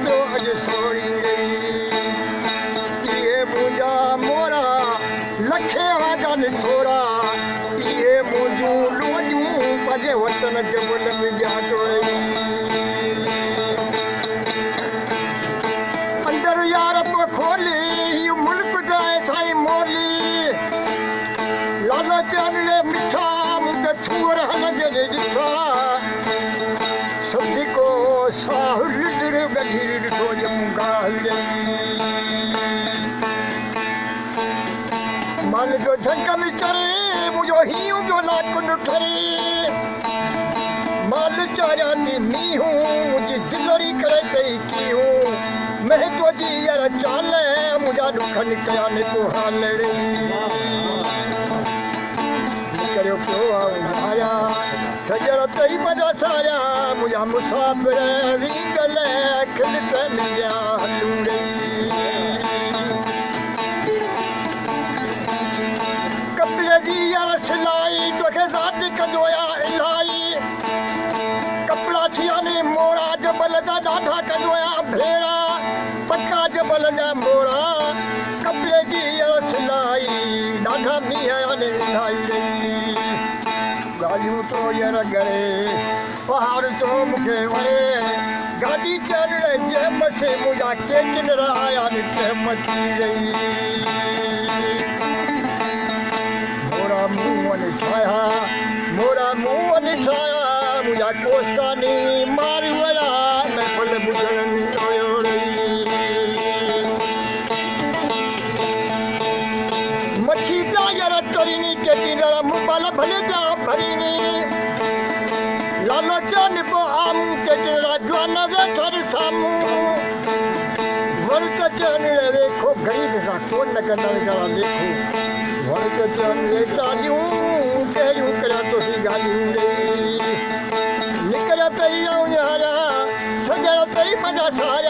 तो अज सोड़ी गई ये मुझा मोरा लखे वागन छोरा ये मुझू लोजू पजे वतन जबल में जा चोरी अंदर यार खोली ये मुल्क जाए साई मोली लाला चांदले मिठा मुझे छुअर हलजे दिखा सब्जी को साहुल दिर गधीर तो जमुगा मन जो झंग में चरे मुझो हियूं जो लाकुन ठरे माल चाया नी मीहूं मुझी दिलरी करे पई की हूं महत्व जी यार चाले मुझा दुखन कया ने को हाल रे करियो क्यों आया सजर तई मजा सारा मुझा मुसाफिर वी गले खिलत मिया हलूड़े कपड़े जी यार सिलाई तोखे ज़ात कंदोया इलाही कपड़ा थिया ने मोरा जबल दा ॾाढा कंदोया भेरा पक्का जबल जा मोरा कपड़े जी यार सिलाई ॾाढा मींहं ने इलाही गालियूं तो यार गरे पहाड़ तो मुखे वरे गाड़ी चढ़े जे मसे मुझा केटन आया निठे मची गई मोरा मुंह निठाया मुझा क़ोहस्तानी मारी वड़ा मैं फल बुझण आयो रही मच्छी जा यार तरीनी केटन मुबाल भले जा भरीनी लालो जान को आम केटन जवान वेठा सामू वर्त चन देखो गरीब सा कोन न कंदा देखो वर्त चन वेठायूं केरियूं करा तो सी गालियूं रे निकल पई आऊं यारा सजण पई मना सारा